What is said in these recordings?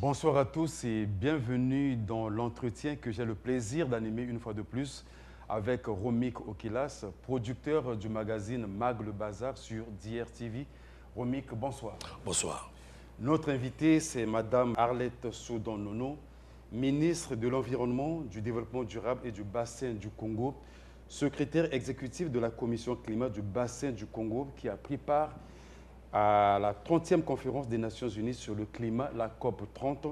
Bonsoir à tous et bienvenue dans l'entretien que j'ai le plaisir d'animer une fois de plus avec Romik Okilas, producteur du magazine Mag le Bazar sur DRTV. Romik, bonsoir. Bonsoir. Notre invitée, c'est Madame Arlette Soudan-Nono, ministre de l'Environnement, du Développement durable et du Bassin du Congo, secrétaire exécutive de la Commission climat du Bassin du Congo qui a pris part à la 30e conférence des Nations Unies sur le climat, la COP 30,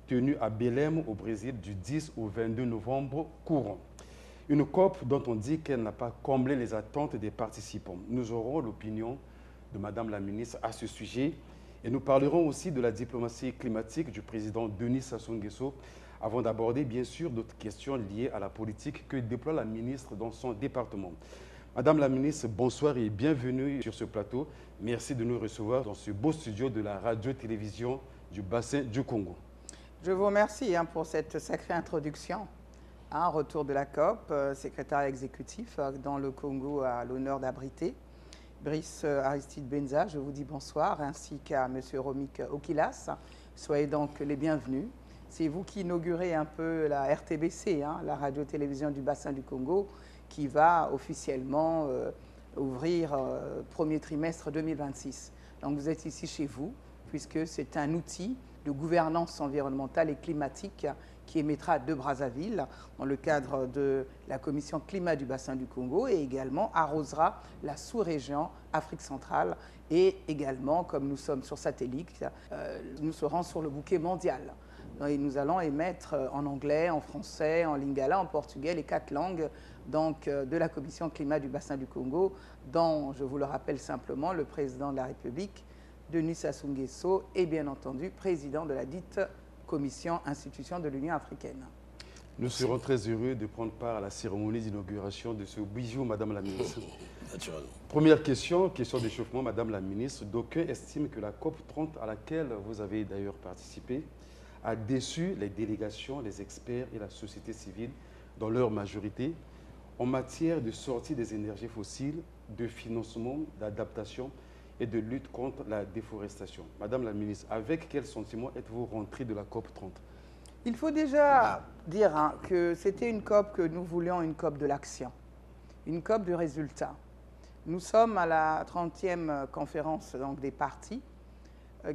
tenue à Belém, au Brésil, du 10 au 22 novembre courant. Une COP dont on dit qu'elle n'a pas comblé les attentes des participants. Nous aurons l'opinion de Madame la ministre à ce sujet et nous parlerons aussi de la diplomatie climatique du président Denis Sassou Nguesso avant d'aborder bien sûr d'autres questions liées à la politique que déploie la ministre dans son département. Madame la ministre, bonsoir et bienvenue sur ce plateau. Merci de nous recevoir dans ce beau studio de la radio-télévision du bassin du Congo. Je vous remercie pour cette sacrée introduction. Retour de la COP, secrétaire exécutif dans le Congo a l'honneur d'abriter. Brice Aristide Benza, je vous dis bonsoir, ainsi qu'à M. Romik Okilas. Soyez donc les bienvenus. C'est vous qui inaugurez un peu la RTBC, la radio-télévision du bassin du Congo, qui va officiellement ouvrir premier trimestre 2026. Donc vous êtes ici chez vous, puisque c'est un outil de gouvernance environnementale et climatique qui émettra de Brazzaville dans le cadre de la commission climat du bassin du Congo et également arrosera la sous-région Afrique centrale et également, comme nous sommes sur satellite, nous serons sur le bouquet mondial. Et nous allons émettre en anglais, en français, en lingala, en portugais, les 4 langues donc, de la Commission climat du bassin du Congo, dont, je vous le rappelle simplement, le président de la République, Denis Sassou Nguesso, est bien entendu président de la dite Commission institution de l'Union africaine. Nous serons très heureux de prendre part à la cérémonie d'inauguration de ce bijou, Madame la ministre. Naturellement. Première question d'échauffement, Madame la ministre. D'aucuns estiment que la COP 30, à laquelle vous avez d'ailleurs participé, a déçu les délégations, les experts et la société civile dans leur majorité en matière de sortie des énergies fossiles, de financement, d'adaptation et de lutte contre la déforestation. Madame la ministre, avec quel sentiment êtes-vous rentrée de la COP 30? Il faut déjà dire que c'était une COP que nous voulions une COP de l'action, une COP de résultats. Nous sommes à la 30e conférence donc, des partis,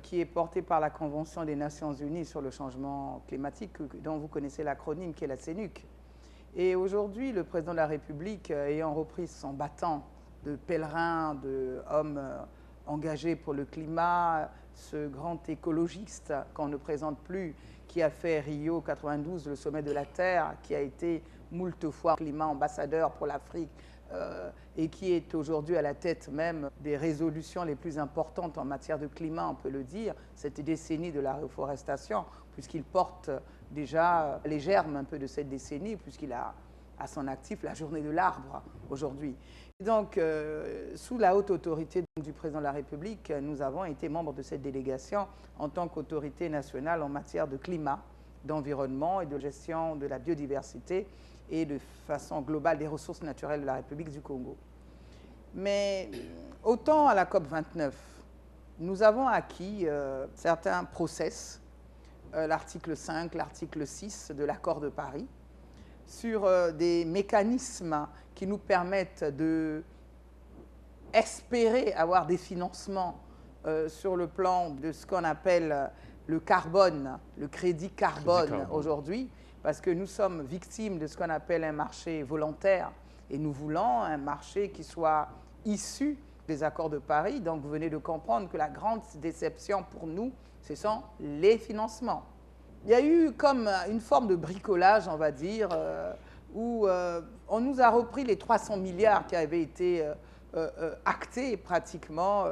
qui est portée par la Convention des Nations Unies sur le changement climatique, dont vous connaissez l'acronyme, qui est la CENUC. Et aujourd'hui, le président de la République, ayant repris son bâton de pèlerin, d'homme engagé pour le climat, ce grand écologiste qu'on ne présente plus, qui a fait Rio 92, le sommet de la Terre, qui a été moult fois climat ambassadeur pour l'Afrique, et qui est aujourd'hui à la tête même des résolutions les plus importantes en matière de climat, on peut le dire, cette décennie de la reforestation, puisqu'il porte déjà les germes un peu de cette décennie, puisqu'il a à son actif la journée de l'arbre aujourd'hui. Donc, sous la haute autorité du président de la République, nous avons été membres de cette délégation en tant qu'autorité nationale en matière de climat, d'environnement et de gestion de la biodiversité et de façon globale des ressources naturelles de la République du Congo. Mais autant à la COP 29, nous avons acquis certains process, l'article 5, l'article 6 de l'accord de Paris, sur des mécanismes qui nous permettent d'espérer avoir des financements sur le plan de ce qu'on appelle le carbone, le crédit carbone aujourd'hui, parce que nous sommes victimes de ce qu'on appelle un marché volontaire et nous voulons un marché qui soit issu des accords de Paris. Donc vous venez de comprendre que la grande déception pour nous, ce sont les financements. Il y a eu comme une forme de bricolage, on va dire, où on nous a repris les 300 milliards qui avaient été actés pratiquement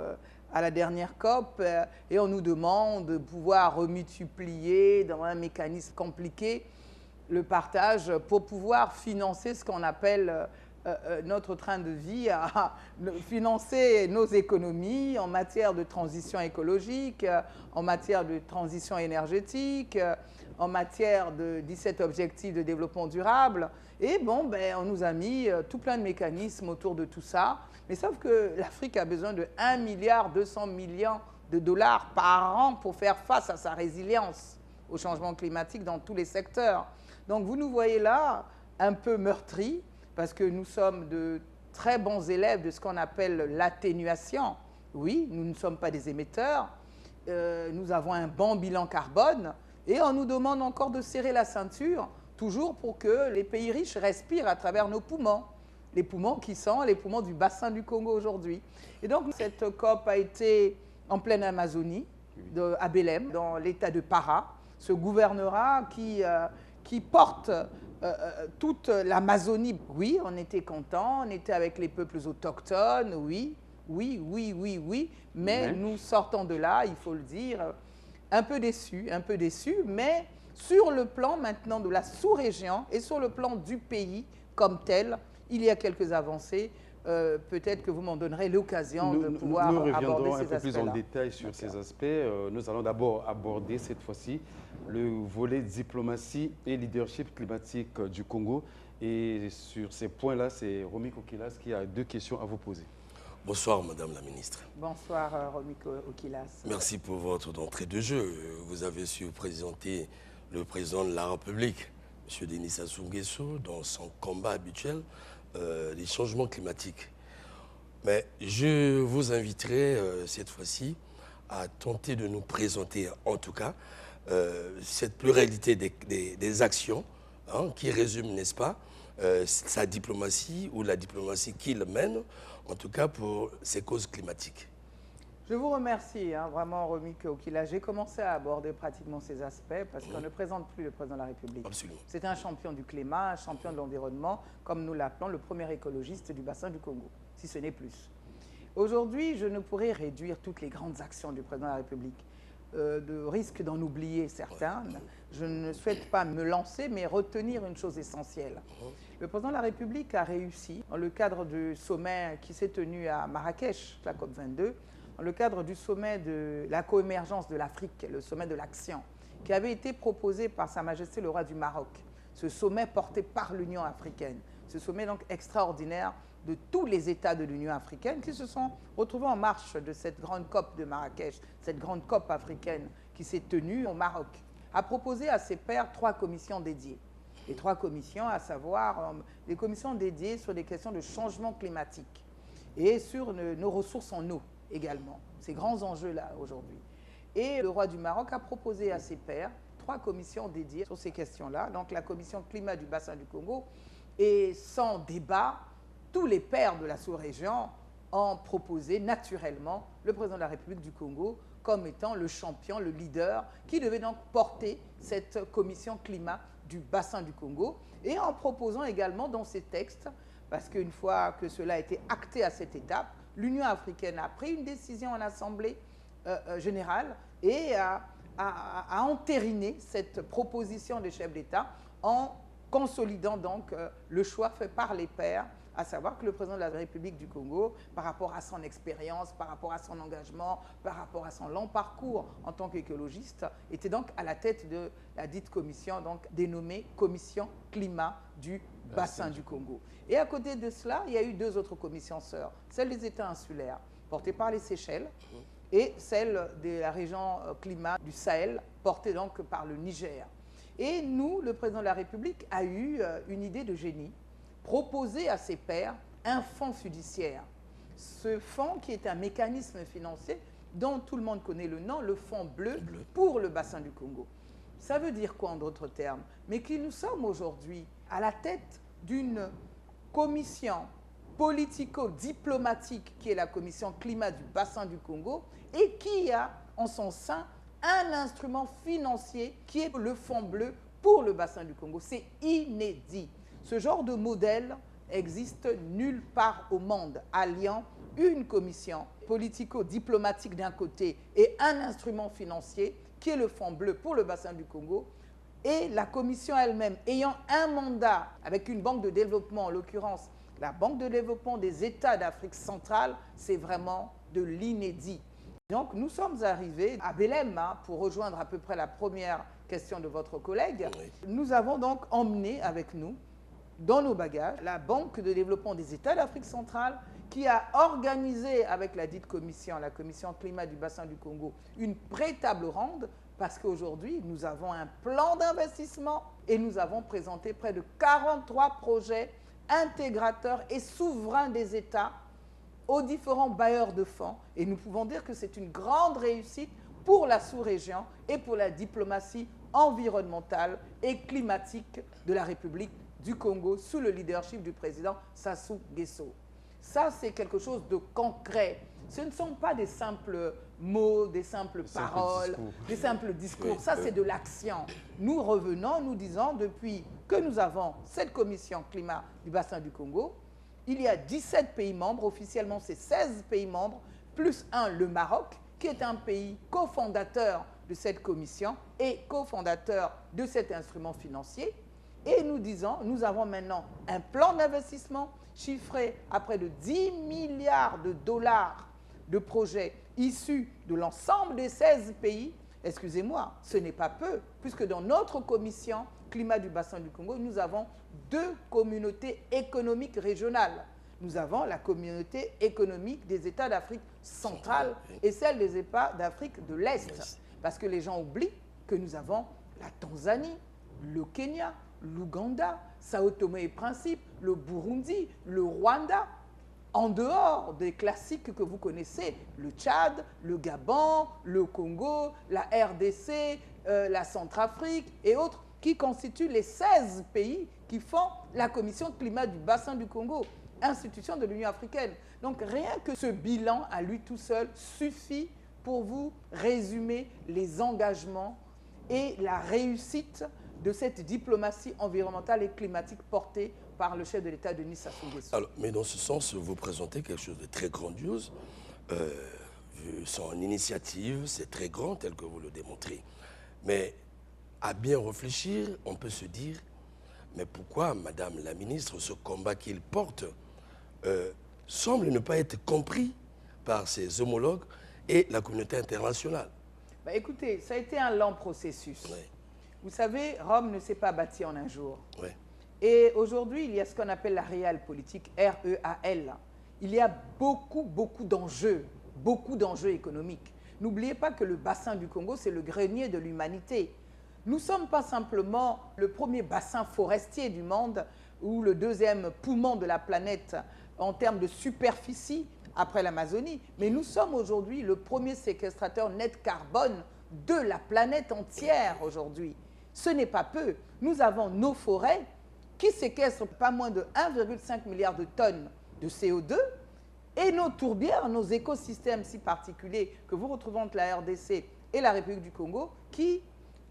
à la dernière COP et on nous demande de pouvoir remultiplier dans un mécanisme compliqué le partage pour pouvoir financer ce qu'on appelle notre train de vie, à financer nos économies en matière de transition écologique, en matière de transition énergétique, en matière de 17 objectifs de développement durable. Et bon, on nous a mis tout plein de mécanismes autour de tout ça. Mais sauf que l'Afrique a besoin de 1,2 milliard de dollars par an pour faire face à sa résilience. au changement climatique dans tous les secteurs. Donc vous nous voyez là un peu meurtris parce que nous sommes de très bons élèves de ce qu'on appelle l'atténuation. Oui, nous ne sommes pas des émetteurs, nous avons un bon bilan carbone et on nous demande encore de serrer la ceinture, toujours pour que les pays riches respirent à travers nos poumons. Les poumons qui sont les poumons du bassin du Congo aujourd'hui. Et donc cette COP a été en pleine Amazonie, à Belém, dans l'état de Pará, ce gouvernorat qui porte toute l'Amazonie. Oui, on était contents, on était avec les peuples autochtones, oui, mais nous sortons de là, il faut le dire, un peu déçus, mais sur le plan maintenant de la sous-région et sur le plan du pays comme tel, il y a quelques avancées. Peut-être que vous m'en donnerez l'occasion de pouvoir aborder ces aspects-là. Nous reviendrons un peu plus en détail sur ces aspects. Nous allons d'abord aborder cette fois-ci le volet diplomatie et leadership climatique du Congo. Et sur ces points-là, c'est Romiko Okilas qui a 2 questions à vous poser. Bonsoir, Madame la Ministre. Bonsoir, Romiko Okilas. Merci pour votre entrée de jeu. Vous avez su présenter le président de la République, M. Denis Sassou Nguesso, dans son combat habituel des changements climatiques. Mais je vous inviterai cette fois-ci à tenter de nous présenter, en tout cas, cette pluralité des actions qui résument, n'est-ce pas, sa diplomatie ou la diplomatie qu'il mène, en tout cas pour ces causes climatiques. Je vous remercie, vraiment, Romiko Okilas. J'ai commencé à aborder pratiquement ces aspects parce qu'on ne présente plus le président de la République. Absolument. C'est un champion du climat, un champion de l'environnement, comme nous l'appelons, le premier écologiste du bassin du Congo, si ce n'est plus. Aujourd'hui, je ne pourrais réduire toutes les grandes actions du président de la République, de risque d'en oublier certaines. Je ne souhaite pas me lancer, mais retenir une chose essentielle. Le président de la République a réussi, dans le cadre du sommet qui s'est tenu à Marrakech, la COP22, dans le cadre du sommet de la coémergence de l'Afrique, le sommet de l'action, qui avait été proposé par Sa Majesté le roi du Maroc. Ce sommet porté par l'Union africaine. Ce sommet donc extraordinaire de tous les États de l'Union africaine qui se sont retrouvés en marche de cette grande COP de Marrakech, cette grande COP africaine qui s'est tenue au Maroc, a proposé à ses pairs 3 commissions dédiées. Les 3 commissions, à savoir des commissions dédiées sur des questions de changement climatique et sur nos ressources en eau également, ces grands enjeux-là aujourd'hui. Et le roi du Maroc a proposé à ses pairs 3 commissions dédiées sur ces questions-là, donc la commission climat du bassin du Congo, et sans débat, tous les pairs de la sous-région ont proposé naturellement le président de la République du Congo comme étant le champion, le leader, qui devait donc porter cette commission climat du bassin du Congo, et en proposant également dans ces textes, parce qu'une fois que cela a été acté à cette étape, l'Union africaine a pris une décision en Assemblée générale et a entériné cette proposition des chefs d'État en consolidant donc le choix fait par les pairs, à savoir que le président de la République du Congo, par rapport à son expérience, par rapport à son engagement, par rapport à son long parcours en tant qu'écologiste, était donc à la tête de la dite commission, donc dénommée Commission Climat du bassin du Congo. Et à côté de cela, il y a eu 2 autres commissions sœurs, celle des États insulaires, portée par les Seychelles, et celle de la région climat du Sahel, portée donc par le Niger. Et nous, le président de la République a eu une idée de génie, proposer à ses pairs un fonds fiduciaire. Ce fonds qui est un mécanisme financier dont tout le monde connaît le nom, le fonds bleu pour le bassin du Congo. Ça veut dire quoi en d'autres termes? Mais que nous sommes aujourd'hui à la tête d'une commission politico-diplomatique qui est la commission climat du bassin du Congo et qui a en son sein un instrument financier qui est le fonds bleu pour le bassin du Congo. C'est inédit. Ce genre de modèle existe nulle part au monde, alliant une commission politico-diplomatique d'un côté et un instrument financier qui est le fonds bleu pour le bassin du Congo, et la commission elle-même ayant un mandat avec une banque de développement, en l'occurrence la Banque de développement des États d'Afrique centrale, c'est vraiment de l'inédit. Donc nous sommes arrivés à Belém pour rejoindre à peu près la première question de votre collègue. Oui. Nous avons donc emmené avec nous, dans nos bagages, la Banque de développement des États d'Afrique centrale qui a organisé avec la dite commission, la commission climat du bassin du Congo, une pré-table ronde parce qu'aujourd'hui, nous avons un plan d'investissement et nous avons présenté près de 43 projets intégrateurs et souverains des États aux différents bailleurs de fonds. Et nous pouvons dire que c'est une grande réussite pour la sous-région et pour la diplomatie environnementale et climatique de la République du Congo sous le leadership du président Sassou Nguesso. Ça, c'est quelque chose de concret. Ce ne sont pas des simples mots, des simples paroles, des simples discours. Ça, c'est de l'action. Nous revenons, nous disons, depuis que nous avons cette commission climat du bassin du Congo, il y a 17 pays membres, officiellement c'est 16 pays membres, plus un, le Maroc, qui est un pays cofondateur de cette commission et cofondateur de cet instrument financier. Et nous disons, nous avons maintenant un plan d'investissement chiffré à près de 10 milliards de dollars de projets issus de l'ensemble des 16 pays. Excusez-moi, ce n'est pas peu, puisque dans notre commission climat du bassin du Congo, nous avons 2 communautés économiques régionales. Nous avons la communauté économique des États d'Afrique centrale et celle des États d'Afrique de l'Est. Parce que les gens oublient que nous avons la Tanzanie, le Kenya, l'Ouganda, Sao Tomé et Principe, le Burundi, le Rwanda, en dehors des classiques que vous connaissez, le Tchad, le Gabon, le Congo, la RDC, la Centrafrique et autres, qui constituent les 16 pays qui font la Commission climat du bassin du Congo, institution de l'Union africaine. Donc rien que ce bilan à lui tout seul suffit pour vous résumer les engagements et la réussite de cette diplomatie environnementale et climatique portée par le chef de l'État Denis Sassou Nguesso. Alors, mais dans ce sens, vous présentez quelque chose de très grandiose. Son initiative, c'est très grand, tel que vous le démontrez. Mais à bien réfléchir, on peut se dire, mais pourquoi, Madame la Ministre, ce combat qu'il porte semble ne pas être compris par ses homologues et la communauté internationale? Bah, écoutez, ça a été un lent processus. Oui. Vous savez, Rome ne s'est pas bâtie en un jour. Oui. Et aujourd'hui, il y a ce qu'on appelle la réal politique, REAL. Il y a beaucoup d'enjeux économiques. N'oubliez pas que le bassin du Congo, c'est le grenier de l'humanité. Nous ne sommes pas simplement le premier bassin forestier du monde ou le deuxième poumon de la planète en termes de superficie après l'Amazonie, mais nous sommes aujourd'hui le premier séquestrateur net carbone de la planète entière aujourd'hui. Ce n'est pas peu. Nous avons nos forêts qui séquestrent pas moins de 1,5 milliard de tonnes de CO2 et nos tourbières, nos écosystèmes si particuliers que vous retrouvez entre la RDC et la République du Congo qui,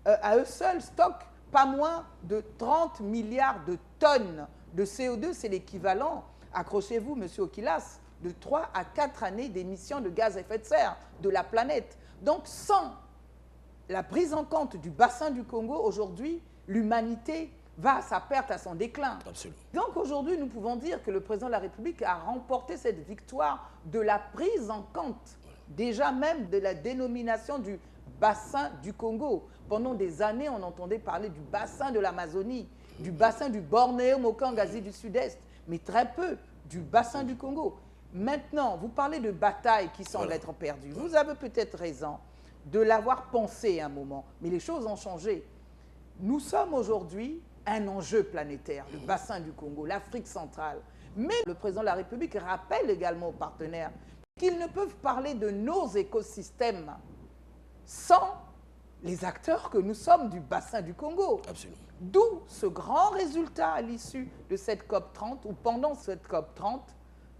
à eux seuls, stockent pas moins de 30 milliards de tonnes de CO2. C'est l'équivalent, accrochez-vous, monsieur Okilas, de 3 à 4 années d'émissions de gaz à effet de serre de la planète. Donc, sans la prise en compte du bassin du Congo, aujourd'hui, l'humanité va à sa perte, à son déclin. Absolument. Donc aujourd'hui, nous pouvons dire que le président de la République a remporté cette victoire de la prise en compte, déjà même de la dénomination du bassin du Congo. Pendant des années, on entendait parler du bassin de l'Amazonie, du bassin du Bornéo-Mokangazi du Sud-Est, mais très peu du bassin du Congo. Maintenant, vous parlez de batailles qui semblent être perdues. Vous avez peut-être raison de l'avoir pensé un moment, mais les choses ont changé. Nous sommes aujourd'hui un enjeu planétaire, le bassin du Congo, l'Afrique centrale. Mais le président de la République rappelle également aux partenaires qu'ils ne peuvent parler de nos écosystèmes sans les acteurs que nous sommes du bassin du Congo. Absolument. D'où ce grand résultat à l'issue de cette COP30 ou pendant cette COP30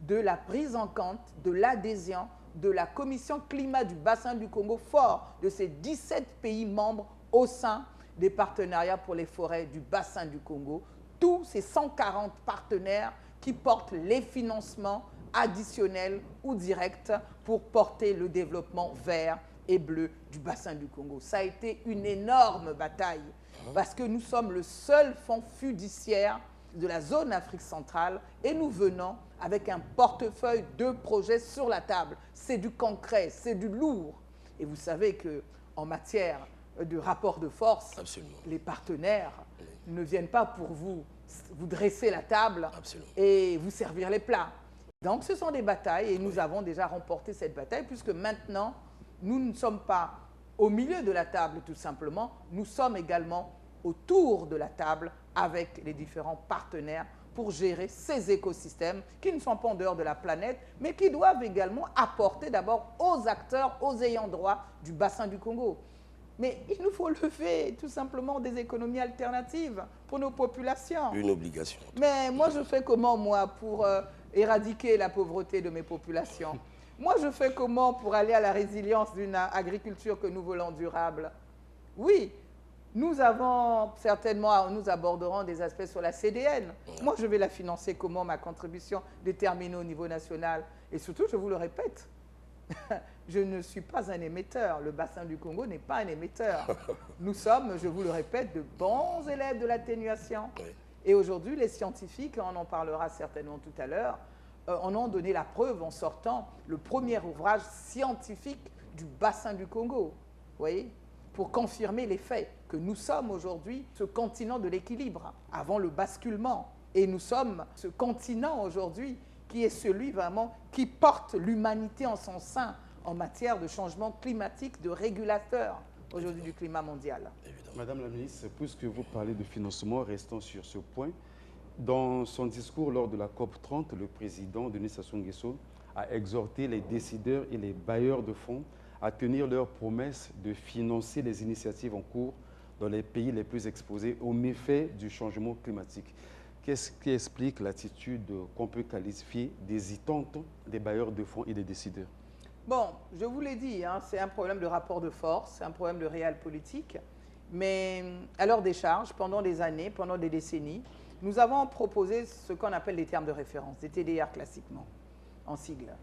de la prise en compte, de l'adhésion de la Commission climat du bassin du Congo fort de ces 17 pays membres au sein des partenariats pour les forêts du bassin du Congo, tous ces 140 partenaires qui portent les financements additionnels ou directs pour porter le développement vert et bleu du bassin du Congo. Ça a été une énorme bataille parce que nous sommes le seul fonds fiduciaire de la zone Afrique centrale et nous venons avec un portefeuille de projets sur la table. C'est du concret, c'est du lourd. Et vous savez qu'en matière de rapport de force, Absolument. les partenaires ne viennent pas pour vous dresser la table Absolument. et vous servir les plats. Donc ce sont des batailles et nous avons déjà remporté cette bataille puisque maintenant, nous ne sommes pas au milieu de la table tout simplement, nous sommes également autour de la table avec les différents partenaires pour gérer ces écosystèmes qui ne sont pas en dehors de la planète, mais qui doivent également apporter d'abord aux acteurs, aux ayants droit du bassin du Congo. Mais il nous faut lever tout simplement des économies alternatives pour nos populations. Une obligation. Mais moi, je fais comment, moi, pour éradiquer la pauvreté de mes populations? Moi, je fais comment pour aller à la résilience d'une agriculture que nous voulons durable? Oui, nous avons certainement, nous aborderons des aspects sur la CDN. Moi, je vais la financer comment, ma contribution déterminée au niveau national? Et surtout, je vous le répète, je ne suis pas un émetteur. Le bassin du Congo n'est pas un émetteur. Nous sommes, je vous le répète, de bons élèves de l'atténuation. Oui. Et aujourd'hui, les scientifiques, on en parlera certainement tout à l'heure, en ont donné la preuve en sortant le premier ouvrage scientifique du bassin du Congo. Vous voyez, pour confirmer les faits que nous sommes aujourd'hui ce continent de l'équilibre, avant le basculement. Et nous sommes ce continent aujourd'hui qui est celui vraiment qui porte l'humanité en son sein en matière de changement climatique, de régulateur aujourd'hui du climat mondial. Évidemment. Madame la ministre, puisque vous parlez de financement, restons sur ce point. Dans son discours lors de la COP30, le président Denis Sassou Nguesso a exhorté les décideurs et les bailleurs de fonds à tenir leur promesse de financer les initiatives en cours dans les pays les plus exposés aux méfaits du changement climatique. Qu'est-ce qui explique l'attitude qu'on peut qualifier d'hésitante des bailleurs de fonds et des décideurs? Bon, je vous l'ai dit, hein, c'est un problème de rapport de force, c'est un problème de réel politique. Mais à leur décharge, pendant des années, pendant des décennies, nous avons proposé ce qu'on appelle des termes de référence, des TDR classiquement, en sigle.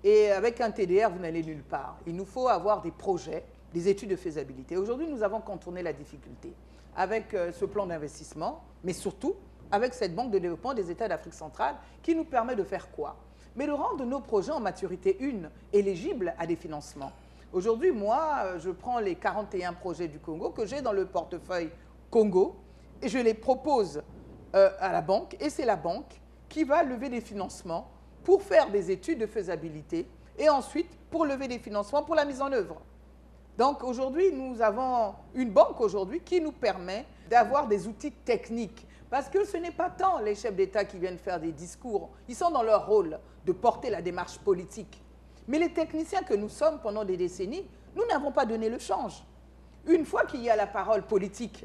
Et avec un TDR, vous n'allez nulle part. Il nous faut avoir des projets, des études de faisabilité. Aujourd'hui, nous avons contourné la difficulté avec ce plan d'investissement, mais surtout avec cette banque de développement des États d'Afrique centrale qui nous permet de faire quoi? Mais de rendre nos projets en maturité 1 éligibles à des financements. Aujourd'hui, moi, je prends les 41 projets du Congo que j'ai dans le portefeuille Congo et je les propose à la banque et c'est la banque qui va lever des financements pour faire des études de faisabilité et ensuite pour lever des financements pour la mise en œuvre. Donc aujourd'hui, nous avons une banque aujourd'hui qui nous permet d'avoir des outils techniques parce que ce n'est pas tant les chefs d'État qui viennent faire des discours, ils sont dans leur rôle de porter la démarche politique. Mais les techniciens que nous sommes pendant des décennies, nous n'avons pas donné le change. Une fois qu'il y a la parole politique,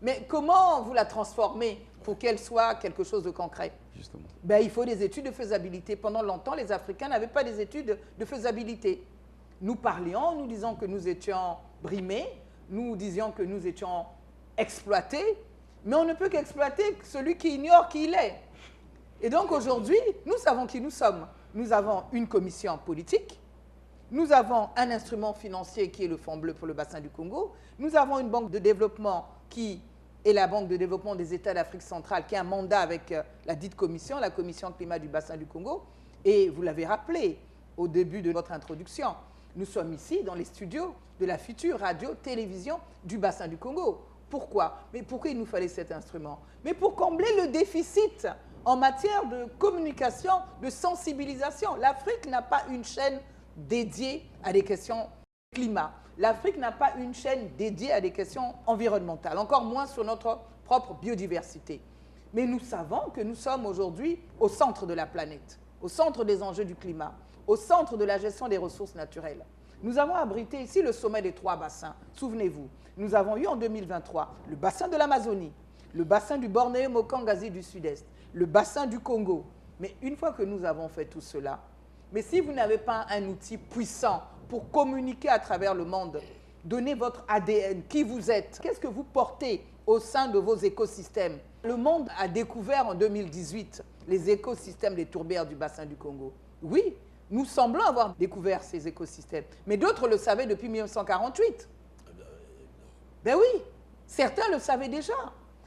mais comment vous la transformez pour qu'elle soit quelque chose de concret? Justement. Ben, il faut des études de faisabilité. Pendant longtemps, les Africains n'avaient pas des études de faisabilité. Nous parlions, nous disions que nous étions brimés, nous disions que nous étions exploités, mais on ne peut qu'exploiter celui qui ignore qui il est. Et donc aujourd'hui, nous savons qui nous sommes. Nous avons une commission politique, nous avons un instrument financier qui est le Fonds bleu pour le bassin du Congo, nous avons une banque de développement qui est la Banque de développement des États d'Afrique centrale, qui a un mandat avec la dite commission, la commission climat du bassin du Congo. Et vous l'avez rappelé au début de votre introduction, nous sommes ici dans les studios de la future radio-télévision du bassin du Congo. Pourquoi? Mais pourquoi il nous fallait cet instrument? Mais pour combler le déficit en matière de communication, de sensibilisation. L'Afrique n'a pas une chaîne dédiée à des questions climat. L'Afrique n'a pas une chaîne dédiée à des questions environnementales, encore moins sur notre propre biodiversité. Mais nous savons que nous sommes aujourd'hui au centre de la planète, au centre des enjeux du climat, au centre de la gestion des ressources naturelles. Nous avons abrité ici le sommet des 3 bassins. Souvenez-vous, nous avons eu en 2023 le bassin de l'Amazonie, le bassin du Bornéo-Mokangazi du Sud-Est, le bassin du Congo. Mais une fois que nous avons fait tout cela, mais si vous n'avez pas un outil puissant pour communiquer à travers le monde, donner votre ADN, qui vous êtes, qu'est-ce que vous portez au sein de vos écosystèmes? Le monde a découvert en 2018 les écosystèmes des tourbières du bassin du Congo. Oui, nous semblons avoir découvert ces écosystèmes, mais d'autres le savaient depuis 1948. Ben oui, certains le savaient déjà.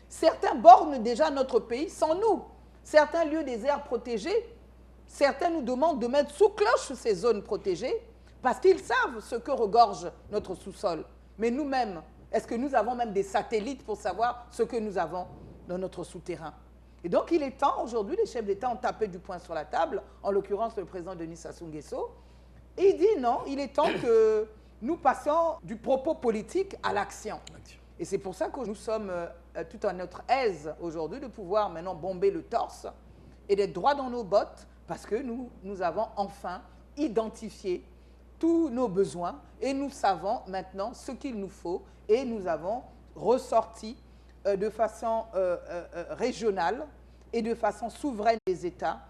Certains bornent déjà notre pays sans nous. Certains lieux des aires protégées, certains nous demandent de mettre sous cloche ces zones protégées parce qu'ils savent ce que regorge notre sous-sol. Mais nous-mêmes, est-ce que nous avons même des satellites pour savoir ce que nous avons dans notre souterrain? Et donc, il est temps, aujourd'hui, les chefs d'État ont tapé du poing sur la table, en l'occurrence le président Denis Sassou Nguesso, et il dit non, il est temps que nous passons du propos politique à l'action. Et c'est pour ça que nous sommes tout à notre aise aujourd'hui de pouvoir maintenant bomber le torse et d'être droit dans nos bottes parce que nous avons enfin identifié tous nos besoins et nous savons maintenant ce qu'il nous faut et nous avons ressorti de façon régionale et de façon souveraine des États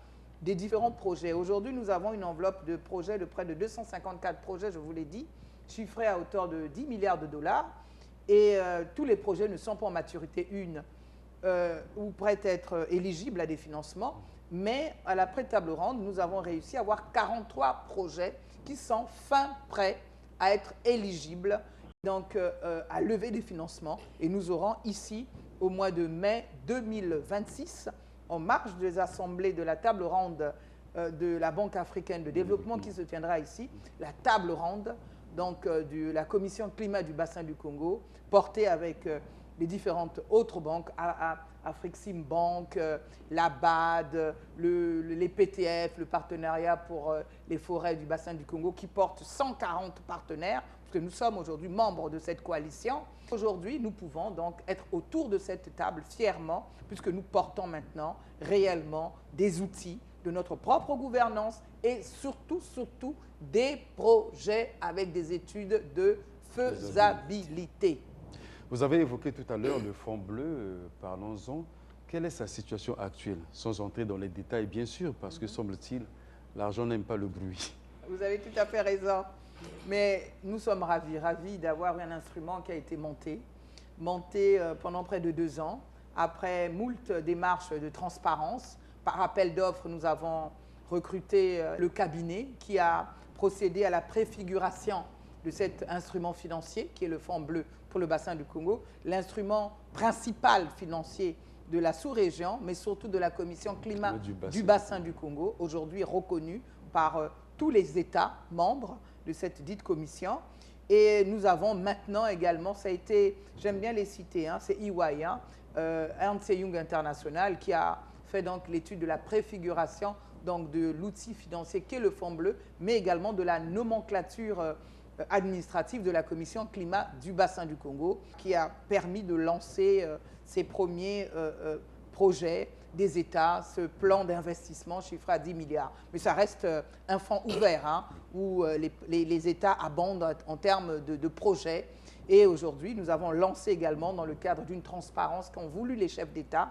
des différents projets. Aujourd'hui, nous avons une enveloppe de projets de près de 254 projets, je vous l'ai dit, chiffrés à hauteur de 10 milliards de dollars. Et tous les projets ne sont pas en maturité 1 ou prêts à être éligibles à des financements. Mais à la pré-table ronde, nous avons réussi à avoir 43 projets qui sont fin prêts à être éligibles, donc à lever des financements. Et nous aurons ici, au mois de mai 2026, en marge des assemblées de la table ronde de la Banque africaine de développement qui se tiendra ici, la table ronde donc, de la commission climat du bassin du Congo, portée avec les différentes autres banques, Afrixim Bank, la BAD, les PTF, le partenariat pour les forêts du bassin du Congo, qui porte 140 partenaires, parce que nous sommes aujourd'hui membres de cette coalition. Aujourd'hui, nous pouvons donc être autour de cette table fièrement, puisque nous portons maintenant réellement des outils de notre propre gouvernance et surtout des projets avec des études de faisabilité. Vous avez évoqué tout à l'heure le Fonds bleu, parlons-en. Quelle est sa situation actuelle? Sans entrer dans les détails, bien sûr, parce que semble-t-il, l'argent n'aime pas le bruit. Vous avez tout à fait raison. Mais nous sommes ravis d'avoir un instrument qui a été monté pendant près de 2 ans, après moult démarches de transparence. Par appel d'offres, nous avons recruté le cabinet qui a procédé à la préfiguration de cet instrument financier, qui est le Fonds bleu pour le bassin du Congo, l'instrument principal financier de la sous-région, mais surtout de la commission climat du bassin du Congo, aujourd'hui reconnue par tous les États membres de cette dite commission. Et nous avons maintenant également, ça a été, j'aime bien les citer, hein, c'est EY, hein, Ernst & Young International, qui a fait donc l'étude de la préfiguration donc de l'outil financier qu'est le Fonds bleu, mais également de la nomenclature administrative de la commission climat du bassin du Congo, qui a permis de lancer ces premiers projets des États, ce plan d'investissement chiffré à 10 milliards. Mais ça reste un fonds ouvert, hein, où les États abondent en termes de projets. Et aujourd'hui, nous avons lancé également, dans le cadre d'une transparence qu'ont voulu les chefs d'État,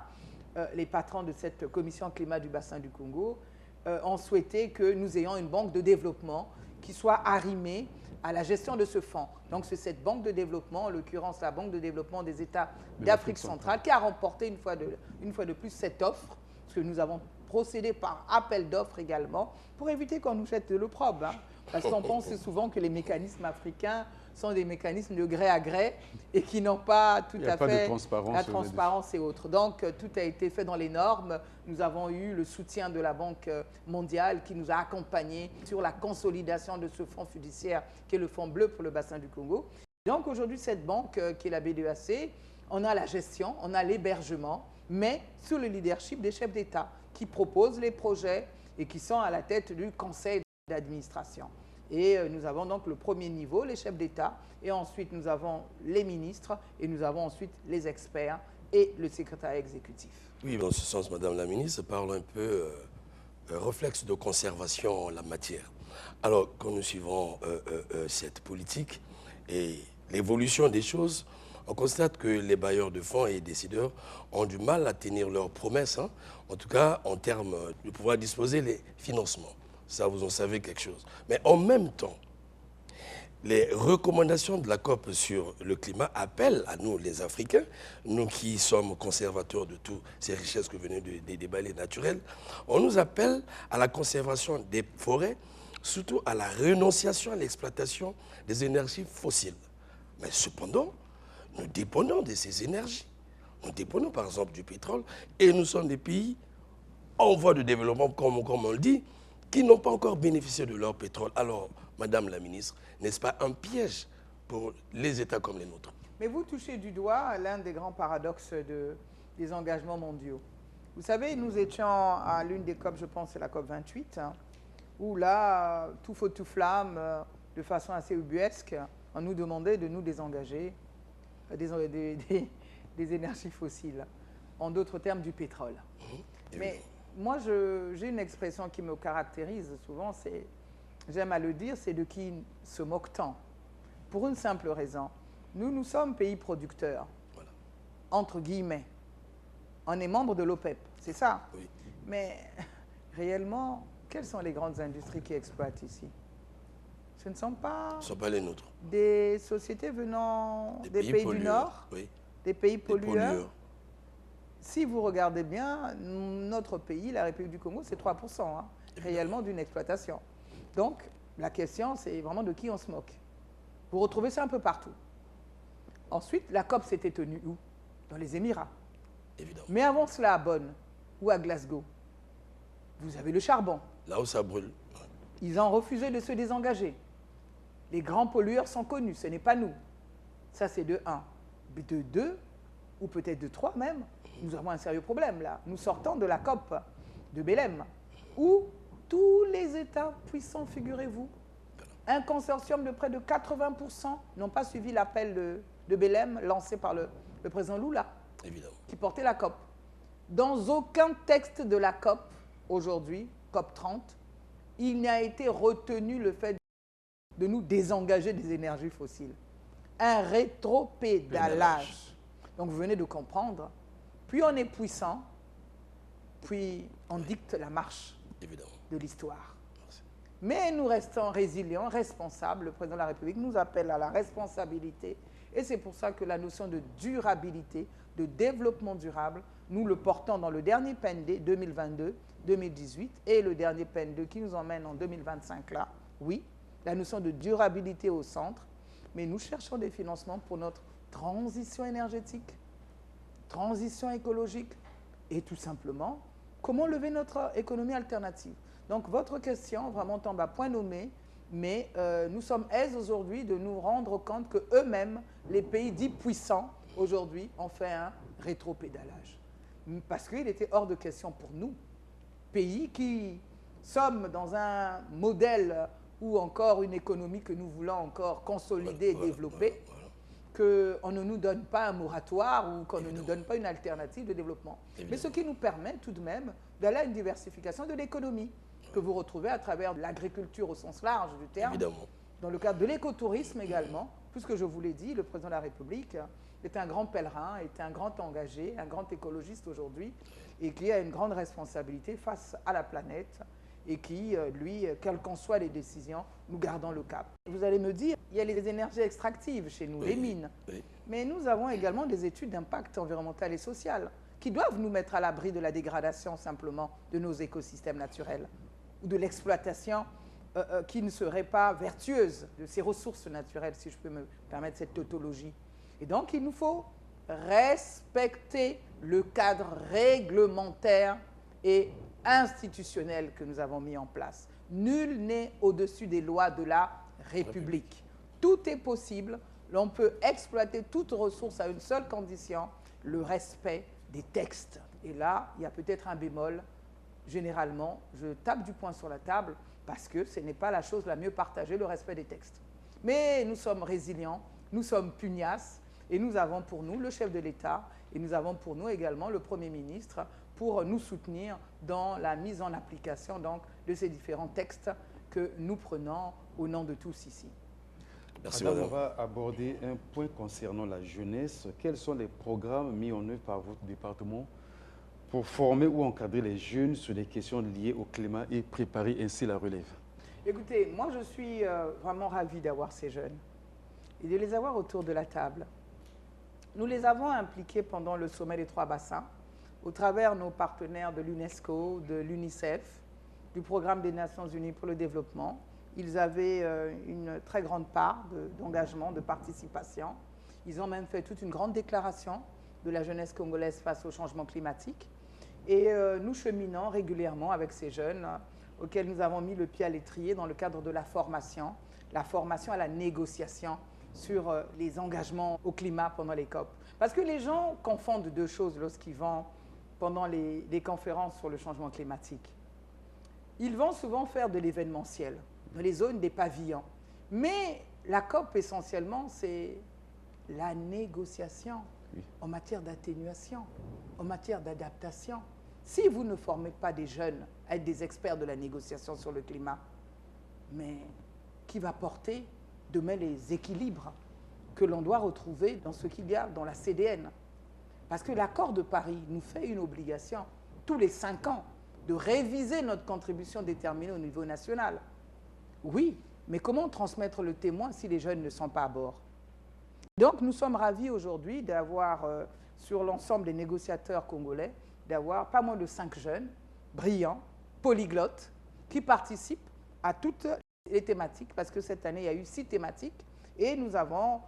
les patrons de cette commission climat du bassin du Congo, ont souhaité que nous ayons une banque de développement qui soit arrimée à la gestion de ce fonds. Donc c'est cette banque de développement, en l'occurrence la banque de développement des États d'Afrique centrale, qui a remporté une fois de plus cette offre, parce que nous avons procédé par appel d'offres également, pour éviter qu'on nous jette de l'opprobre, hein, parce qu'on pense souvent que les mécanismes africains sont des mécanismes de gré à gré et qui n'ont pas tout à fait la transparence et autres. Donc, tout a été fait dans les normes. Nous avons eu le soutien de la Banque mondiale qui nous a accompagnés sur la consolidation de ce fonds fiduciaire qui est le Fonds bleu pour le bassin du Congo. Donc, aujourd'hui, cette banque qui est la BDAC, on a la gestion, on a l'hébergement, mais sous le leadership des chefs d'État qui proposent les projets et qui sont à la tête du conseil d'administration. Et nous avons donc le premier niveau, les chefs d'État, et ensuite nous avons les ministres, et nous avons ensuite les experts et le secrétariat exécutif. Oui, dans ce sens, Madame la Ministre, parle un peu réflexe de conservation en la matière. Alors, quand nous suivons cette politique et l'évolution des choses, on constate que les bailleurs de fonds et les décideurs ont du mal à tenir leurs promesses, hein, en tout cas en termes de pouvoir disposer des financements. Ça, vous en savez quelque chose. Mais en même temps, les recommandations de la COP sur le climat appellent à nous, les Africains, nous qui sommes conservateurs de toutes ces richesses que vous venez de déballer naturelles, on nous appelle à la conservation des forêts, surtout à la renonciation à l'exploitation des énergies fossiles. Mais cependant, nous dépendons de ces énergies. Nous dépendons par exemple du pétrole et nous sommes des pays en voie de développement, comme on le dit, qui n'ont pas encore bénéficié de leur pétrole. Alors, Madame la Ministre, n'est-ce pas un piège pour les États comme les nôtres? Mais vous touchez du doigt l'un des grands paradoxes des engagements mondiaux. Vous savez, nous étions à l'une des COP, je pense, c'est la COP 28, hein, où là, tout feu, tout flamme, de façon assez ubuesque, on nous demandait de nous désengager des énergies fossiles, en d'autres termes, du pétrole. Mais moi, j'ai une expression qui me caractérise souvent, c'est, j'aime à le dire, c'est de qui se moque tant. Pour une simple raison, nous sommes pays producteurs, voilà, entre guillemets. On est membre de l'OPEP, c'est ça. Oui. Mais réellement, quelles sont les grandes industries qui exploitent ici? Ce ne sont pas les nôtres. Des sociétés venant des pays du Nord, oui, des pays pollueurs. Si vous regardez bien, notre pays, la République du Congo, c'est 3% hein, réellement d'une exploitation. Donc, la question, c'est vraiment de qui on se moque. Vous retrouvez ça un peu partout. Ensuite, la COP s'était tenue où? Dans les Émirats. Évidemment. Mais avant cela, à Bonn ou à Glasgow, vous avez le charbon. Là où ça brûle. Ils ont refusé de se désengager. Les grands pollueurs sont connus, ce n'est pas nous. Ça, c'est de 1. De 2, ou peut-être de 3 même, nous avons un sérieux problème là. Nous sortons de la COP de Belém, où tous les États puissants, figurez-vous, un consortium de près de 80% n'ont pas suivi l'appel de Belém lancé par le président Lula, évidemment, qui portait la COP. Dans aucun texte de la COP, aujourd'hui, COP 30, il n'a été retenu le fait de nous désengager des énergies fossiles. Un rétropédalage. Donc vous venez de comprendre, plus on est puissant, puis on dicte la marche de l'histoire. Mais nous restons résilients, responsables. Le président de la République nous appelle à la responsabilité. Et c'est pour ça que la notion de durabilité, de développement durable, nous le portons dans le dernier PND 2022-2018 et le dernier PND qui nous emmène en 2025 là. Oui, la notion de durabilité au centre, mais nous cherchons des financements pour notre transition énergétique, transition écologique et tout simplement, comment lever notre économie alternative. Donc votre question vraiment tombe à point nommé, mais nous sommes aises aujourd'hui de nous rendre compte qu'eux-mêmes, les pays dits puissants, aujourd'hui, ont fait un rétropédalage. Parce qu'il était hors de question pour nous, pays qui sommes dans un modèle ou encore une économie que nous voulons encore consolider et développer, qu'on ne nous donne pas un moratoire ou qu'on ne nous donne pas une alternative de développement. Mais ce qui nous permet tout de même d'aller à une diversification de l'économie que vous retrouvez à travers l'agriculture au sens large du terme, dans le cadre de l'écotourisme également, puisque je vous l'ai dit, le président de la République est un grand pèlerin, est un grand engagé, un grand écologiste aujourd'hui, et qui a une grande responsabilité face à la planète, et qui, lui, quelles qu'en soient les décisions, nous gardons le cap. Vous allez me dire, il y a les énergies extractives chez nous, les mines, mais nous avons également des études d'impact environnemental et social qui doivent nous mettre à l'abri de la dégradation simplement de nos écosystèmes naturels ou de l'exploitation qui ne serait pas vertueuse de ces ressources naturelles, si je peux me permettre cette tautologie. Et donc, il nous faut respecter le cadre réglementaire et institutionnel que nous avons mis en place. Nul n'est au-dessus des lois de la République. Tout est possible. L'on peut exploiter toute ressource à une seule condition, le respect des textes. Et là, il y a peut-être un bémol. Généralement, je tape du poing sur la table parce que ce n'est pas la chose la mieux partagée, le respect des textes. Mais nous sommes résilients, nous sommes pugnaces et nous avons pour nous le chef de l'État et nous avons pour nous également le Premier ministre pour nous soutenir dans la mise en application donc, de ces différents textes que nous prenons au nom de tous ici. Merci, Madame. On va aborder un point concernant la jeunesse. Quels sont les programmes mis en œuvre par votre département pour former ou encadrer les jeunes sur les questions liées au climat et préparer ainsi la relève? Écoutez, moi je suis vraiment ravie d'avoir ces jeunes et de les avoir autour de la table. Nous les avons impliqués pendant le sommet des 3 bassins, au travers nos partenaires de l'UNESCO, de l'UNICEF, du Programme des Nations Unies pour le développement. Ils avaient une très grande part d'engagement, de participation. Ils ont même fait toute une grande déclaration de la jeunesse congolaise face au changement climatique. Et nous cheminons régulièrement avec ces jeunes auxquels nous avons mis le pied à l'étrier dans le cadre de la formation à la négociation sur les engagements au climat pendant les COP. Parce que les gens confondent deux choses lorsqu'ils vont pendant les conférences sur le changement climatique. Ils vont souvent faire de l'événementiel, dans les zones des pavillons. Mais la COP, essentiellement, c'est la négociation en matière d'atténuation, en matière d'adaptation. Si vous ne formez pas des jeunes à être des experts de la négociation sur le climat, mais qui va porter demain les équilibres que l'on doit retrouver dans ce qu'il y a dans la CDN? Parce que l'accord de Paris nous fait une obligation, tous les 5 ans, de réviser notre contribution déterminée au niveau national. Oui, mais comment transmettre le témoin si les jeunes ne sont pas à bord? Donc nous sommes ravis aujourd'hui d'avoir, sur l'ensemble des négociateurs congolais, d'avoir pas moins de 5 jeunes, brillants, polyglottes, qui participent à toutes les thématiques, parce que cette année, il y a eu 6 thématiques, et nous avons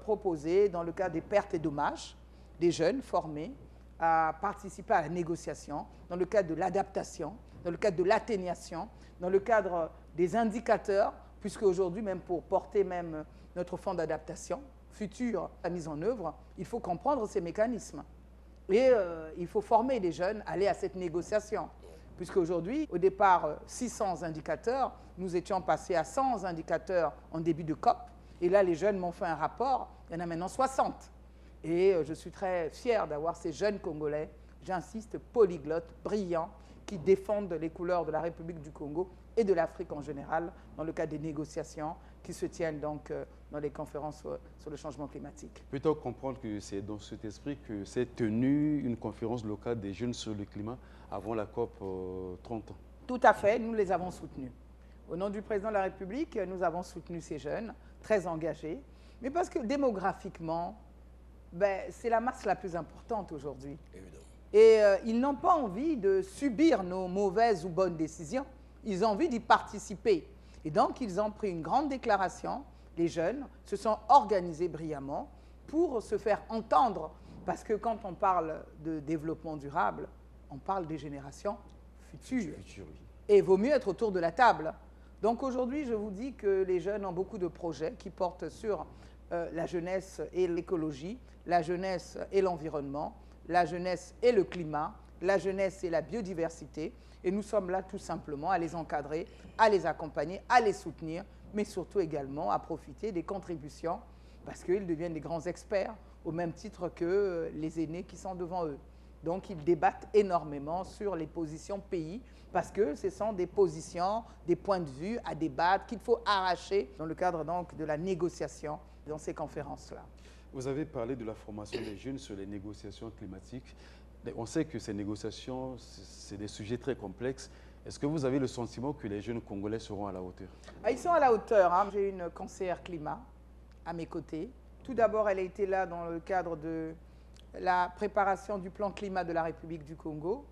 proposé, dans le cadre des pertes et dommages, des jeunes formés à participer à la négociation, dans le cadre de l'adaptation, dans le cadre de l'atténuation, dans le cadre des indicateurs, puisque aujourd'hui, même pour porter même notre fonds d'adaptation futur à mise en œuvre, il faut comprendre ces mécanismes. Et il faut former les jeunes à aller à cette négociation. Puisqu'aujourd'hui, au départ, 600 indicateurs, nous étions passés à 100 indicateurs en début de COP. Et là, les jeunes m'ont fait un rapport, il y en a maintenant 60. Et je suis très fière d'avoir ces jeunes Congolais, j'insiste, polyglottes, brillants, qui défendent les couleurs de la République du Congo et de l'Afrique en général, dans le cadre des négociations qui se tiennent donc dans les conférences sur le changement climatique. Peut-on comprendre que c'est dans cet esprit que s'est tenue une conférence locale des jeunes sur le climat avant la COP 30 ans? Tout à fait, nous les avons soutenus. Au nom du président de la République, nous avons soutenu ces jeunes, très engagés, mais parce que démographiquement, c'est la masse la plus importante aujourd'hui. Et ils n'ont pas envie de subir nos mauvaises ou bonnes décisions, ils ont envie d'y participer. Et donc, ils ont pris une grande déclaration, les jeunes se sont organisés brillamment pour se faire entendre, parce que quand on parle de développement durable, on parle des générations futures. Et il vaut mieux être autour de la table. Donc aujourd'hui, je vous dis que les jeunes ont beaucoup de projets qui portent sur la jeunesse et l'écologie, la jeunesse et l'environnement, la jeunesse et le climat, la jeunesse et la biodiversité. Et nous sommes là tout simplement à les encadrer, à les accompagner, à les soutenir, mais surtout également à profiter des contributions, parce qu'ils deviennent des grands experts, au même titre que les aînés qui sont devant eux. Donc ils débattent énormément sur les positions pays, parce que ce sont des positions, des points de vue à débattre qu'il faut arracher dans le cadre donc de la négociation dans ces conférences-là. Vous avez parlé de la formation des jeunes sur les négociations climatiques. On sait que ces négociations, c'est des sujets très complexes. Est-ce que vous avez le sentiment que les jeunes Congolais seront à la hauteur? Ils sont à la hauteur. Hein. J'ai une conseillère climat à mes côtés. Tout d'abord, elle a été là dans le cadre de la préparation du plan climat de la République du Congo.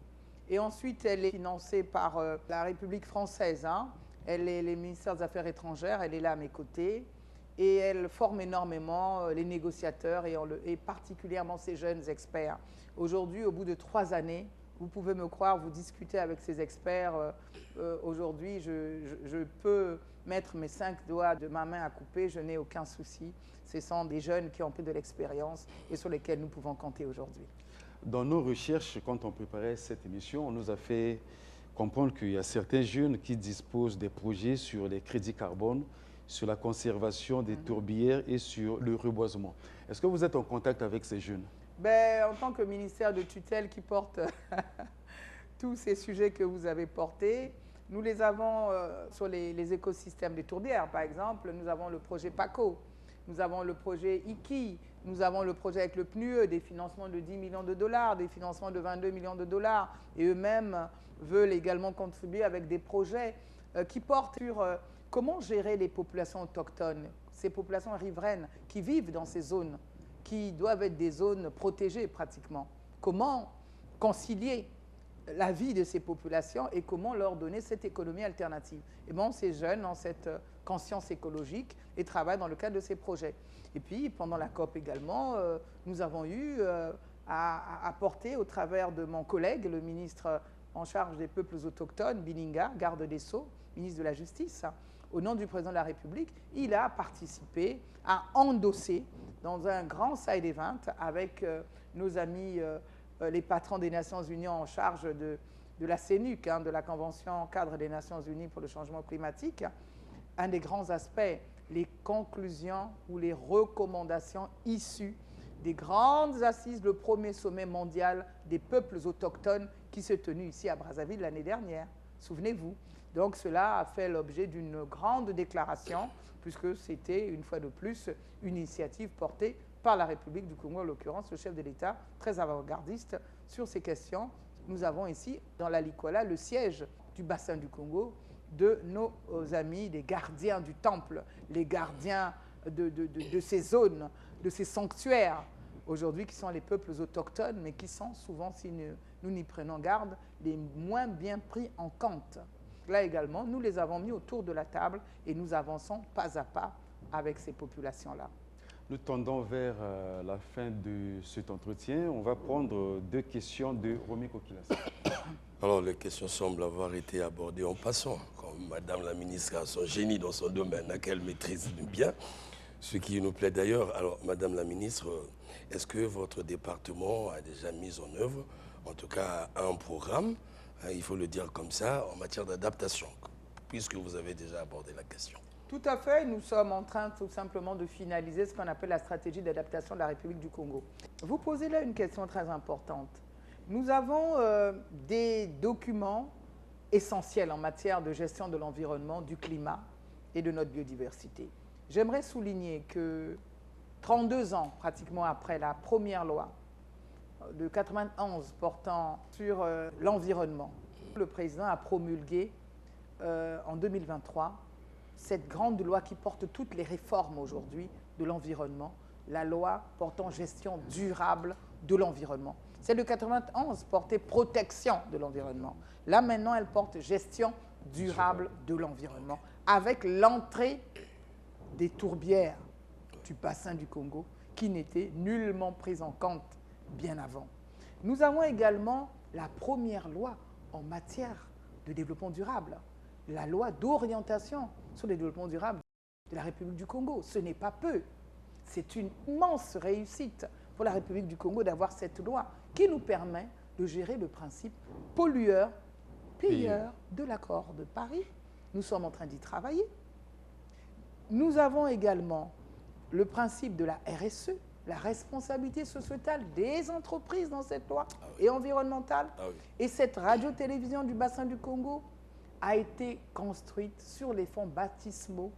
Et ensuite, elle est financée par la République française. Hein. Elle est le ministère des Affaires étrangères, elle est là à mes côtés. Et elle forme énormément les négociateurs et particulièrement ces jeunes experts. Aujourd'hui, au bout de 3 années, vous pouvez me croire, vous discutez avec ces experts. Aujourd'hui, je peux mettre mes 5 doigts de ma main à couper, je n'ai aucun souci. Ce sont des jeunes qui ont pris de l'expérience et sur lesquels nous pouvons compter aujourd'hui. Dans nos recherches, quand on préparait cette émission, on nous a fait comprendre qu'il y a certains jeunes qui disposent des projets sur les crédits carbone, sur la conservation des tourbières et sur le reboisement. Est-ce que vous êtes en contact avec ces jeunes? En tant que ministère de tutelle qui porte tous ces sujets que vous avez portés, nous les avons sur les écosystèmes des tourbières, par exemple. Nous avons le projet PACO, nous avons le projet IKI, nous avons le projet avec le PNUE, des financements de 10 millions de dollars, des financements de 22 millions de dollars. Et eux-mêmes veulent également contribuer avec des projets qui portent sur comment gérer les populations autochtones, ces populations riveraines qui vivent dans ces zones, qui doivent être des zones protégées pratiquement. Comment concilier la vie de ces populations et comment leur donner cette économie alternative. Et bon, ces jeunes ont cette conscience écologique et travaillent dans le cadre de ces projets. Et puis, pendant la COP également, nous avons eu à apporter au travers de mon collègue, le ministre en charge des peuples autochtones, Bilinga, garde des Sceaux, ministre de la Justice, au nom du président de la République, il a participé à endosser dans un grand side event avec nos amis les patrons des Nations Unies en charge de la CNUC, hein, de la Convention cadre des Nations Unies pour le changement climatique, un des grands aspects, les conclusions ou les recommandations issues des grandes assises, le premier sommet mondial des peuples autochtones qui s'est tenu ici à Brazzaville l'année dernière. Souvenez-vous. Donc cela a fait l'objet d'une grande déclaration, puisque c'était, une fois de plus, une initiative portée par la République du Congo, en l'occurrence le chef de l'État, très avant-gardiste sur ces questions. Nous avons ici, dans la Likola, le siège du bassin du Congo de nos amis, les gardiens du temple, les gardiens de ces zones, de ces sanctuaires, aujourd'hui qui sont les peuples autochtones, mais qui sont souvent, si nous n'y prenons garde, les moins bien pris en compte. Là également, nous les avons mis autour de la table et nous avançons pas à pas avec ces populations-là. Nous tendons vers la fin de cet entretien. On va prendre deux questions de Romy Kokilas. Alors, les questions semblent avoir été abordées en passant, comme Madame la ministre a son génie dans son domaine, qu'elle maîtrise bien, ce qui nous plaît d'ailleurs. Alors, Madame la ministre, est-ce que votre département a déjà mis en œuvre, en tout cas, un programme, il faut le dire comme ça, en matière d'adaptation, puisque vous avez déjà abordé la question? Tout à fait. Nous sommes en train tout simplement de finaliser ce qu'on appelle la stratégie d'adaptation de la République du Congo. Vous posez là une question très importante. Nous avons des documents essentiels en matière de gestion de l'environnement, du climat et de notre biodiversité. J'aimerais souligner que 32 ans pratiquement après la première loi de 91 portant sur l'environnement, le président a promulgué en 2023 cette grande loi qui porte toutes les réformes aujourd'hui de l'environnement, la loi portant gestion durable de l'environnement. Celle de 91 portait protection de l'environnement. Là, maintenant, elle porte gestion durable de l'environnement, avec l'entrée des tourbières du bassin du Congo, qui n'étaient nullement prises en compte bien avant. Nous avons également la première loi en matière de développement durable, la loi d'orientation sur le développement durable de la République du Congo. Ce n'est pas peu. C'est une immense réussite pour la République du Congo d'avoir cette loi qui nous permet de gérer le principe pollueur-payeur de l'accord de Paris. Nous sommes en train d'y travailler. Nous avons également le principe de la RSE, la responsabilité sociétale des entreprises dans cette loi et environnementale. Et cette radio-télévision du bassin du Congo a été construite sur les fonds baptismaux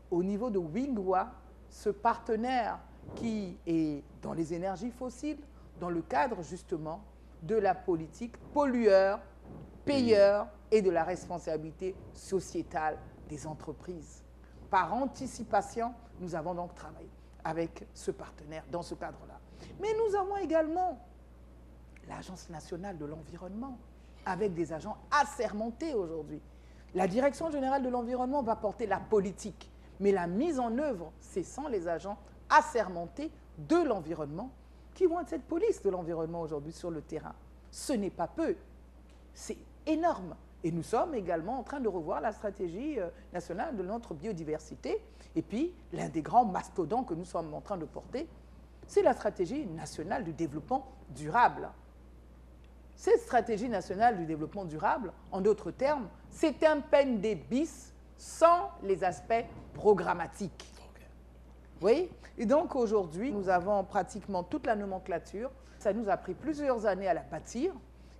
au niveau de Wingwa, ce partenaire qui est dans les énergies fossiles, dans le cadre justement de la politique pollueur-payeur et de la responsabilité sociétale des entreprises. Par anticipation, nous avons donc travaillé avec ce partenaire dans ce cadre-là. Mais nous avons également l'Agence nationale de l'environnement, avec des agents assermentés aujourd'hui. La Direction générale de l'environnement va porter la politique, mais la mise en œuvre, c'est sans les agents assermentés de l'environnement qui vont être cette police de l'environnement aujourd'hui sur le terrain. Ce n'est pas peu, c'est énorme. Et nous sommes également en train de revoir la stratégie nationale de notre biodiversité. Et puis, l'un des grands mastodontes que nous sommes en train de porter, c'est la stratégie nationale du développement durable. Cette stratégie nationale du développement durable, en d'autres termes, c'est un PND bis sans les aspects programmatiques. Oui. Et donc aujourd'hui, nous avons pratiquement toute la nomenclature. Ça nous a pris plusieurs années à la bâtir.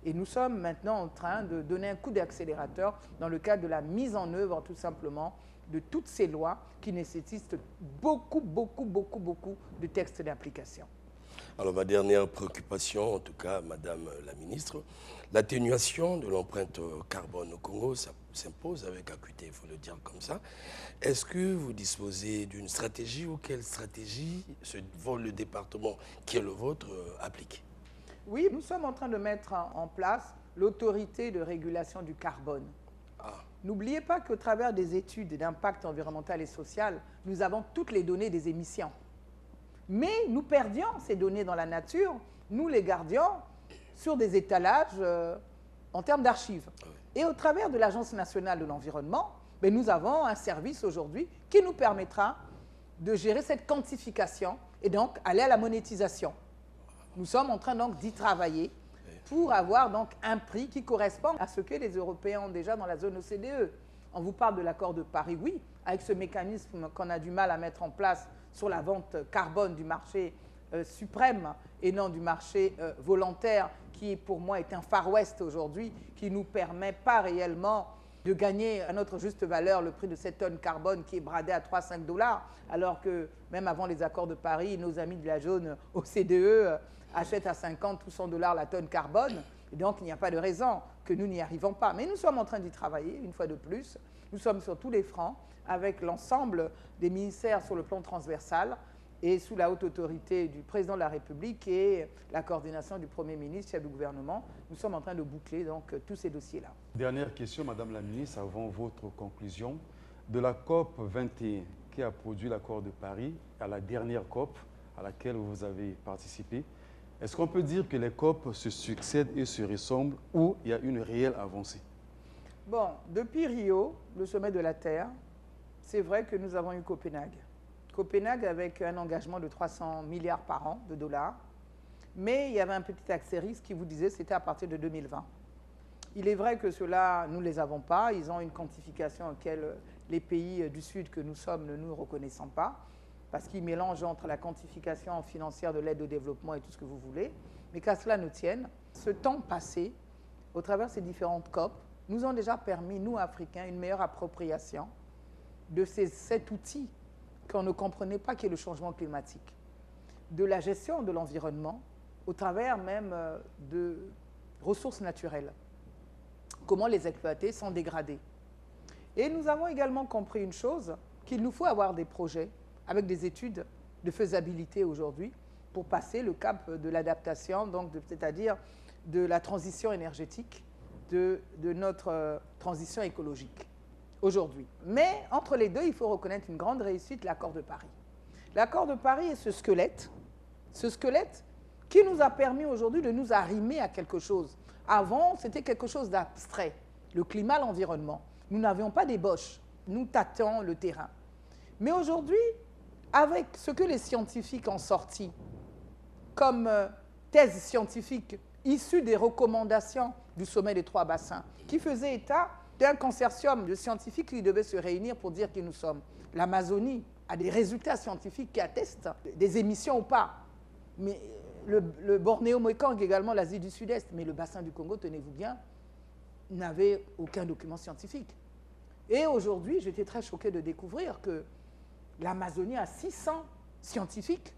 Et nous sommes maintenant en train de donner un coup d'accélérateur dans le cadre de la mise en œuvre, tout simplement, de toutes ces lois qui nécessitent beaucoup de textes d'application. Alors, ma dernière préoccupation, en tout cas, Madame la ministre, l'atténuation de l'empreinte carbone au Congo, ça s'impose avec acuité, il faut le dire comme ça. Est-ce que vous disposez d'une stratégie ou quelle stratégie le département qui est le vôtre applique? Oui, nous sommes en train de mettre en place l'autorité de régulation du carbone. N'oubliez pas qu'au travers des études d'impact environnemental et social, nous avons toutes les données des émissions. Mais nous perdions ces données dans la nature, nous les gardions sur des étalages en termes d'archives. Et au travers de l'Agence nationale de l'environnement, nous avons un service aujourd'hui qui nous permettra de gérer cette quantification et donc aller à la monétisation. Nous sommes en train donc d'y travailler pour avoir donc un prix qui correspond à ce que les Européens ont déjà dans la zone OCDE. On vous parle de l'accord de Paris, oui, avec ce mécanisme qu'on a du mal à mettre en place sur la vente carbone du marché suprême et non du marché volontaire qui pour moi est un Far West aujourd'hui, qui ne nous permet pas réellement de gagner à notre juste valeur le prix de cette tonne carbone qui est bradée à 3-5 $, alors que même avant les accords de Paris, nos amis de la zone OCDE achètent à 50 ou 100 $ la tonne carbone. Et donc, il n'y a pas de raison que nous n'y arrivons pas. Mais nous sommes en train d'y travailler, une fois de plus. Nous sommes sur tous les fronts, avec l'ensemble des ministères sur le plan transversal et sous la haute autorité du président de la République et la coordination du Premier ministre, chef du gouvernement. Nous sommes en train de boucler donc tous ces dossiers-là. Dernière question, Madame la Ministre, avant votre conclusion. De la COP 21 qui a produit l'accord de Paris à la dernière COP à laquelle vous avez participé, est-ce qu'on peut dire que les COP se succèdent et se ressemblent ou il y a une réelle avancée? Bon, depuis Rio, le sommet de la Terre, c'est vrai que nous avons eu Copenhague. Copenhague avec un engagement de 300 milliards par an de dollars, mais il y avait un petit astérisque qui vous disait que c'était à partir de 2020. Il est vrai que ceux-là, nous ne les avons pas. Ils ont une quantification auquel les pays du Sud que nous sommes ne nous reconnaissons pas, parce qu'ils mélangent entre la quantification financière de l'aide au développement et tout ce que vous voulez. Mais qu'à cela ne tienne, ce temps passé, au travers de ces différentes COP, nous ont déjà permis, nous, Africains, une meilleure appropriation de cet outil qu'on ne comprenait pas, qui est le changement climatique, de la gestion de l'environnement, au travers même de ressources naturelles. Comment les exploiter sans dégrader. Et nous avons également compris une chose, qu'il nous faut avoir des projets avec des études de faisabilité aujourd'hui pour passer le cap de l'adaptation, donc c'est-à-dire de la transition énergétique, de notre transition écologique aujourd'hui. Mais entre les deux, il faut reconnaître une grande réussite, l'accord de Paris. L'accord de Paris est ce squelette qui nous a permis aujourd'hui de nous arrimer à quelque chose. Avant, c'était quelque chose d'abstrait, le climat, l'environnement. Nous n'avions pas d'ébauche, nous tâtons le terrain. Mais aujourd'hui, avec ce que les scientifiques ont sorti comme thèse scientifique issue des recommandations du sommet des 3 bassins, qui faisait état d'un consortium de scientifiques qui devaient se réunir pour dire qui nous sommes. L'Amazonie a des résultats scientifiques qui attestent des émissions ou pas. Mais le Bornéo-Mekong, également l'Asie du Sud-Est, mais le bassin du Congo, tenez-vous bien, n'avait aucun document scientifique. Et aujourd'hui, j'étais très choquée de découvrir que l'Amazonie a 600 scientifiques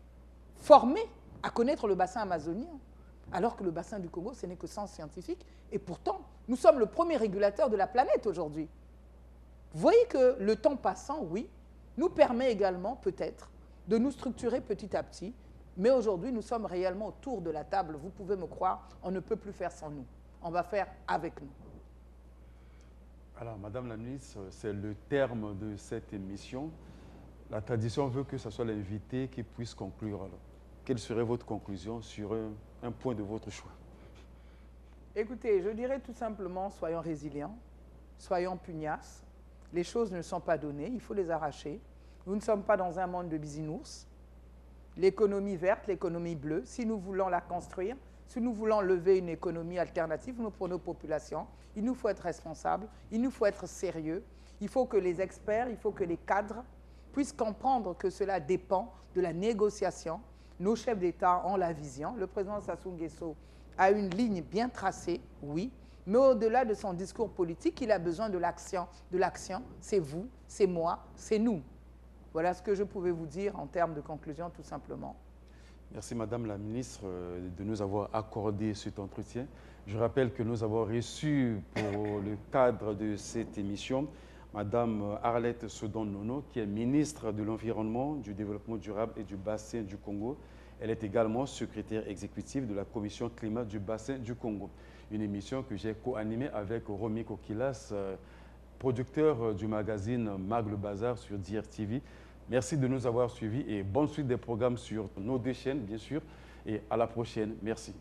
formés à connaître le bassin amazonien, alors que le bassin du Congo, ce n'est que 100 scientifiques. Et pourtant, nous sommes le premier régulateur de la planète aujourd'hui. Vous voyez que le temps passant, oui, nous permet également peut-être de nous structurer petit à petit, mais aujourd'hui, nous sommes réellement autour de la table. Vous pouvez me croire, on ne peut plus faire sans nous. On va faire avec nous. Alors, Madame la Ministre, c'est le terme de cette émission. La tradition veut que ce soit l'invité qui puisse conclure. Alors, quelle serait votre conclusion sur un point de votre choix? Écoutez, je dirais tout simplement, soyons résilients, soyons pugnaces. Les choses ne sont pas données, il faut les arracher. Nous ne sommes pas dans un monde de bisounours. L'économie verte, l'économie bleue, si nous voulons la construire, si nous voulons lever une économie alternative pour nos populations, il nous faut être responsables, il nous faut être sérieux, il faut que les experts, il faut que les cadres puissent comprendre que cela dépend de la négociation. Nos chefs d'État ont la vision. Le président Sassou Nguesso a une ligne bien tracée, oui, mais au-delà de son discours politique, il a besoin de l'action. De l'action, c'est vous, c'est moi, c'est nous. Voilà ce que je pouvais vous dire en termes de conclusion, tout simplement. Merci, Madame la Ministre, de nous avoir accordé cet entretien. Je rappelle que nous avons reçu pour le cadre de cette émission Madame Arlette Soudan-Nono, qui est ministre de l'Environnement, du Développement durable et du Bassin du Congo. Elle est également secrétaire exécutive de la Commission Climat du Bassin du Congo. Une émission que j'ai co-animée avec Romy Kokilas, producteur du magazine Mag le Bazar sur DRTV. Merci de nous avoir suivis et bonne suite des programmes sur nos 2 chaînes, bien sûr. Et à la prochaine. Merci.